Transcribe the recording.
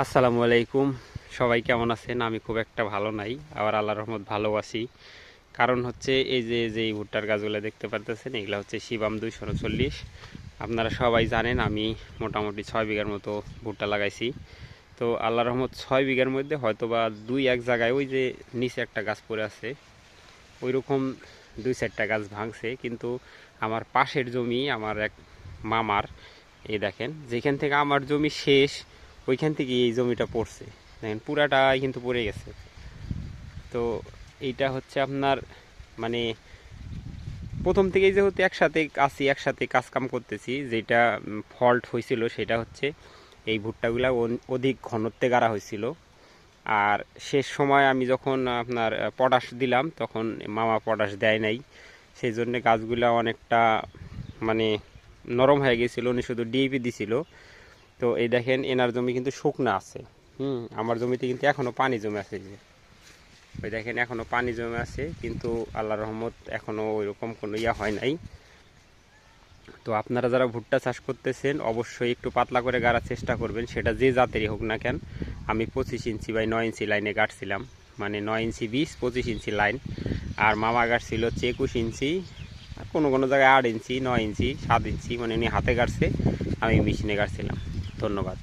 আসসালামু আলাইকুম। সবাই কেমন আছেন? আমি খুব একটা ভালো নাই, আবার আল্লাহর রহমত ভালো আছি। কারণ হচ্ছে এই ভুট্টার গাছগুলো দেখতে পারতেছেন, এগুলো হচ্ছে শিবাম 239। আপনারা সবাই জানেন আমি মোটামুটি 6 বিঘার মতো ভুট্টা লাগাইছি। তো আল্লাহর রহমত 6 বিঘার মধ্যে হয়তো বা দুই এক জায়গায় ওই যে নিচে একটা গাছ পড়ে আছে, ওই রকম 2-4টা গাছ ভাঙছে। কিন্তু আমার পাশের জমি আমার এক মামার, এই দেখেন যেখান থেকে আমার জমি শেষ ওইখান থেকে এই জমিটা পড়ছে, দেখেন পুরাটাই কিন্তু পড়ে গেছে। তো এইটা হচ্ছে আপনার মানে প্রথম থেকেই যেহেতু একসাথে আছি, একসাথে কাজ কাম করতেছি, যেটা ফল্ট হয়েছিল সেটা হচ্ছে এই ভুট্টাগুলা অধিক ঘনত্বে গাড়া হয়েছিল। আর শেষ সময় আমি যখন আপনার পটাশ দিলাম তখন মামা পটাশ দেয় নাই, সেই জন্য গাছগুলা অনেকটা মানে নরম হয়ে গেছিলো, উনি শুধু ডিএপি দিছিল। তো এই দেখেন এনার জমি কিন্তু শুকনা আছে। আমার জমিতে কিন্তু এখনো পানি জমে আছে, যে ওই দেখেন এখনো পানি জমে আছে, কিন্তু আল্লাহর রহমত এখনো ওইরকম কোনো ইয়া হয় নাই। তো আপনারা যারা ভুট্টা চাষ করতেছেন অবশ্যই একটু পাতলা করে গাড়ার চেষ্টা করবেন, সেটা যে জাতেরই হোক না কেন। আমি 25 ইঞ্চি বাই 9 ইঞ্চি লাইনে গাড়ছিলাম, মানে 9 ইঞ্চি 20 25 ইঞ্চি লাইন। আর মামা গাড়ছিল হচ্ছে 21 ইঞ্চি, আর কোনো কোনো জায়গায় 8 ইঞ্চি 9 ইঞ্চি 7 ইঞ্চি, মানে উনি হাতে গাড়ছে, আমি মেশিনে গাড়ছিলাম। ধন্যবাদ।